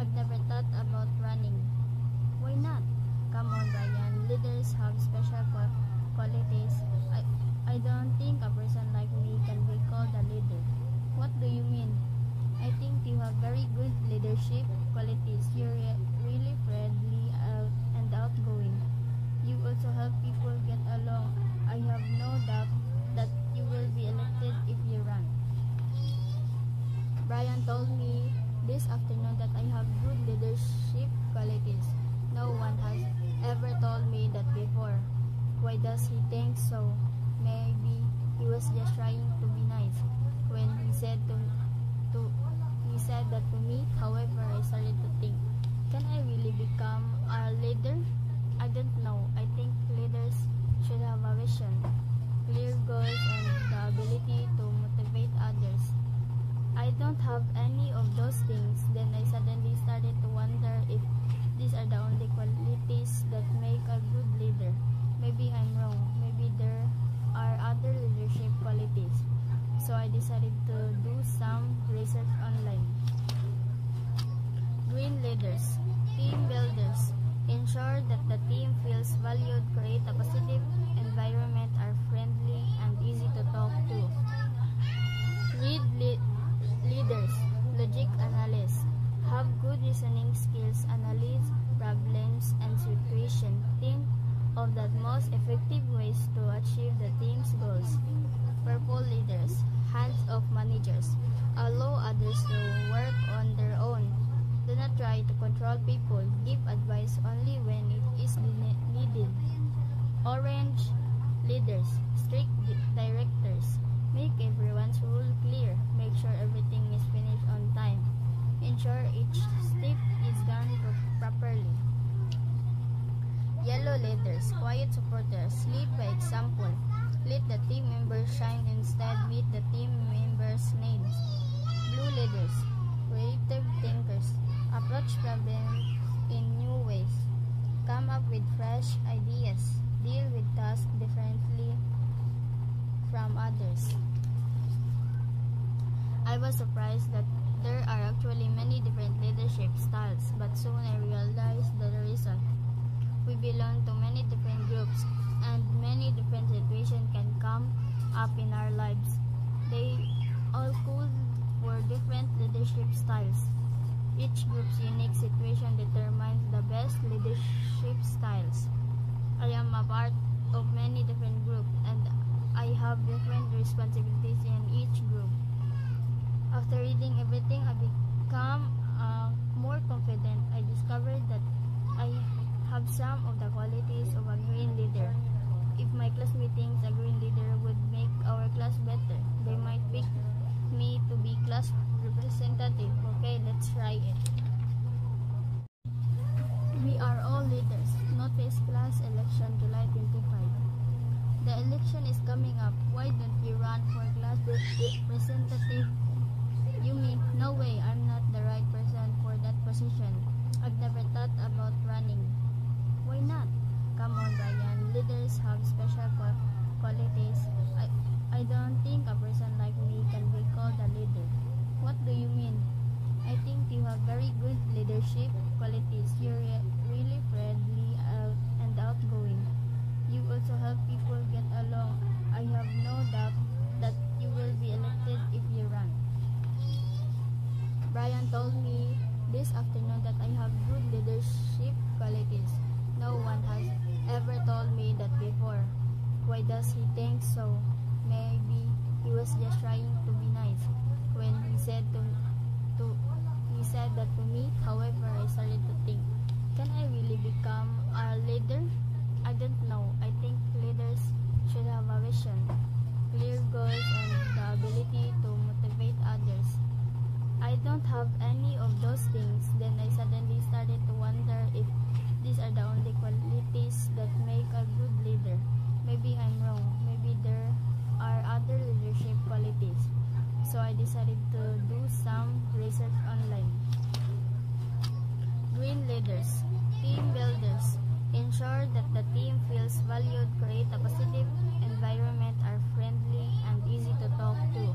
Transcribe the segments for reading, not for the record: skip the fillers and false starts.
I've never thought about running. Why not? Come on, Brian. Leaders have special qualities. I don't think a person like me can be called a leader. What do you mean? I think you have very good leadership qualities. You're really friendly and outgoing. You also help people get along. I have no doubt that you will be elected if you run. Brian told me this afternoon that I have good leadership qualities. No one has ever told me that before. Why does he think so? Maybe he was just trying to be nice. When he said that to me, however, I started to think, can I really become a leader? I don't know. I think leaders should have a vision, clear goals, and the ability to motivate others. I don't have any of those things. Then I suddenly started to wonder if these are the only qualities that make a good leader. Maybe I'm wrong. Maybe there are other leadership qualities. So I decided to do some research online. Green leaders, team builders, ensure that the team feels valued, create a positive environment, are friendly and easy to talk to. Leaders, logic analysts, have good reasoning skills, analyze problems and situations, think of the most effective ways to achieve the team's goals. Purple leaders, hands-off managers, allow others to work on their own. Do not try to control people. Give advice only when it is needed. Orange leaders, strict directors, make everyone's rule clear. Make sure everything is finished on time. Ensure each step is done properly. Yellow leaders, quiet supporters, lead by example. Let the team members shine, instead meet the team members' needs. Blue leaders, creative thinkers, approach problems in new ways. Come up with fresh ideas. Deal with tasks differently from others. I was surprised that there are actually many different leadership styles, but soon I realized the reason. We belong to many different groups, and many different situations can come up in our lives. They all call for different leadership styles. Each group's unique situation determines the best leadership styles. I am a part of many different groups, and I have different responsibilities in each group. After reading everything, I become more confident. I discovered that I have some of the qualities of a green leader. If my classmates think a green leader would make our class better, they might pick me to be class representative. Okay, let's try it. We are all leaders. Notice class election July 25. The election is coming up. Why don't you run for class representative? You mean, no way, I'm not the right person for that position. I've never thought about running. Why not? Come on, Brian. Leaders have special qualities. I don't think a person like me can be called a leader. What do you mean? I think you have very good leadership qualities. You're really friendly and outgoing. You also help people get along. I have no doubt that you will be elected if you run. Brian told me this afternoon that I have good leadership qualities. No one has ever told me that before. Why does he think so? Maybe he was just trying to be nice. When he said that to me, however, I started to think, can I really become a leader? I don't know. I think leaders should have a vision, clear goals, and the ability to motivate others. I don't have any of those things. Then I suddenly started to wonder if these are the only qualities that make a good leader. Maybe I'm wrong. Maybe there are other leadership qualities. So I decided to do some research online. Green leaders, team builders, ensure that the team feels valued, create a positive environment, are friendly and easy to talk to.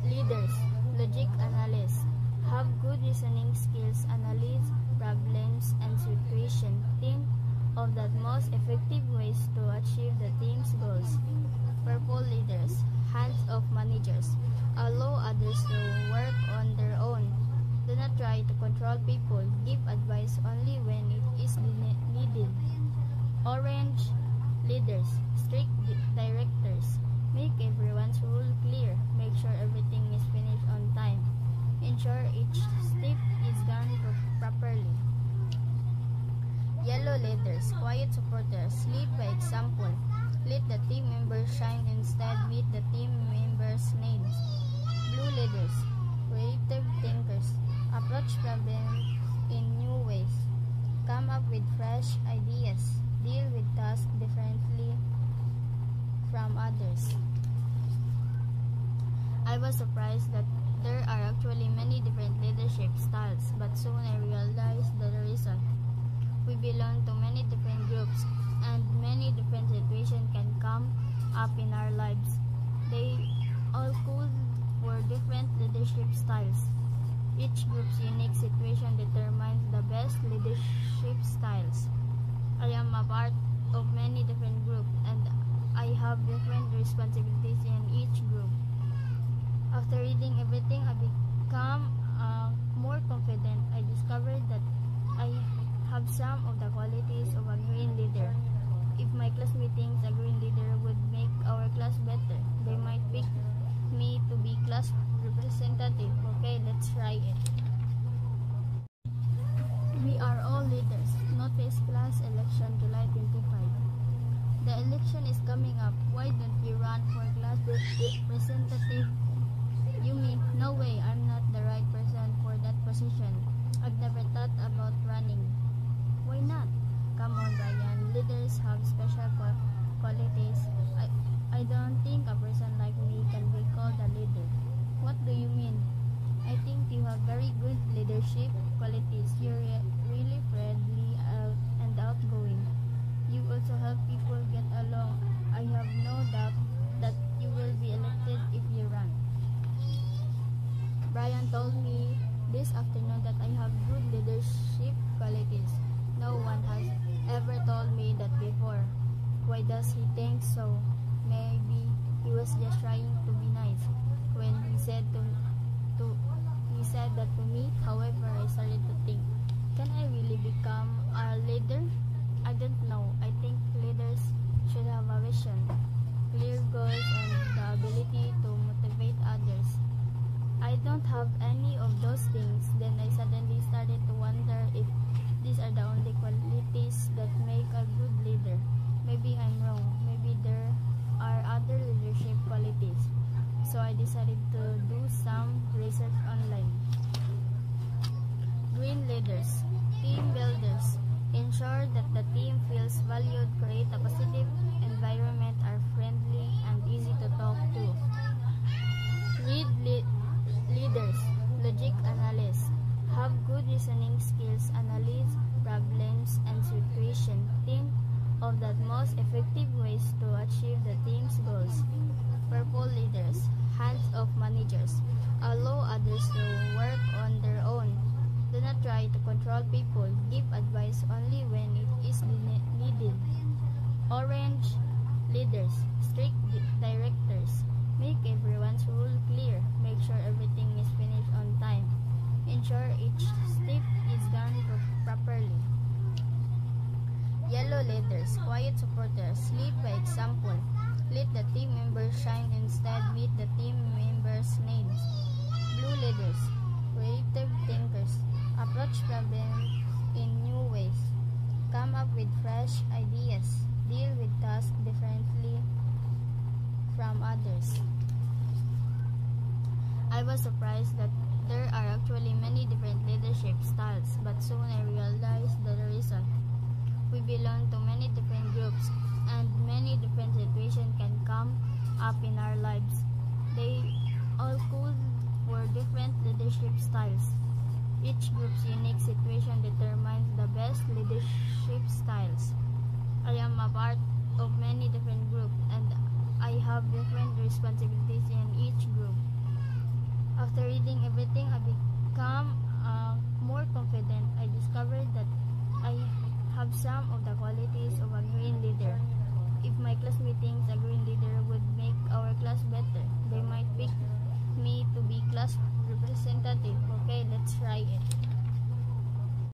Leaders, logic analysts, control people, give advice only when it is needed. Orange leaders, strict directors, make everyone's rule clear, make sure everything is finished on time, ensure each step is done properly. Yellow leaders, quiet supporters, lead by example, let the team members shine instead meet the team members' needs. Blue leaders, creative thinkers, approach problems in new ways, come up with fresh ideas, deal with tasks differently from others. I was surprised that there are actually many different leadership styles, but soon I realized the reason. We belong to many different groups, and many different situations can come up in our lives. They all call for different leadership styles. Each group's unique situation determines the best leadership styles. I am a part of many different groups, and I have different responsibilities in each group. After reading everything, I become more confident. I discovered that I have some of the qualities of a green leader. If my class thinks a green leader would make our class better, they might pick me to be class representative. Okay, let's try it. We are all leaders. Notice class election July 25. The election is coming up. Why don't you run for class representative? You mean, no way, I'm not the right person for that position. I've never thought about running. Why not? Come on, Brian. Leaders have special qualities. I don't think a person like me can be called a leader. What do you mean? I think you have very good leadership qualities. You're really friendly and outgoing. You also help people get along. I have no doubt that you will be elected if you run. Brian told me this afternoon that I have good leadership qualities. No one has ever told me that before. Why does he think so? Maybe he was just trying to be nice. When he said that to me, however, I started to think, can I really become a leader? I don't know. I think leaders should have a vision, clear goals, and the ability to motivate others. I don't have any of those things. Then I suddenly started to wonder if these are the only qualities that make a good leader. Maybe I'm wrong. Maybe there are other leadership qualities. So I decided to do some research online. Green leaders, team builders, ensure that the team feels valued, create a positive environment, are friendly and easy to talk to. Read leaders, logic analysts, have good reasoning skills, analyze problems and situations, think of the most effective ways to achieve the team's goals. Purple leaders, hands-off managers, allow others to work on their own. Do not try to control people, give advice only when it is needed. Orange leaders, strict directors, make everyone's rule clear, make sure everything is finished on time, ensure each step is done properly. Yellow leaders, quiet supporters, lead by example, let the team members shine instead meet the team members' needs. Blue leaders, creative thinkers, approach problems in new ways, come up with fresh ideas, deal with tasks differently from others. I was surprised that there are actually many different leadership styles, but soon I realized the reason. We belong to many different groups, and many different situations can come up in our lives. They all call for different leadership styles. Each group's unique situation determines the best leadership styles. I am a part of many different groups, and I have different responsibilities in each group. After reading everything, I become more confident. I discovered that I have some of the qualities of a green leader. If my classmate thinks a green leader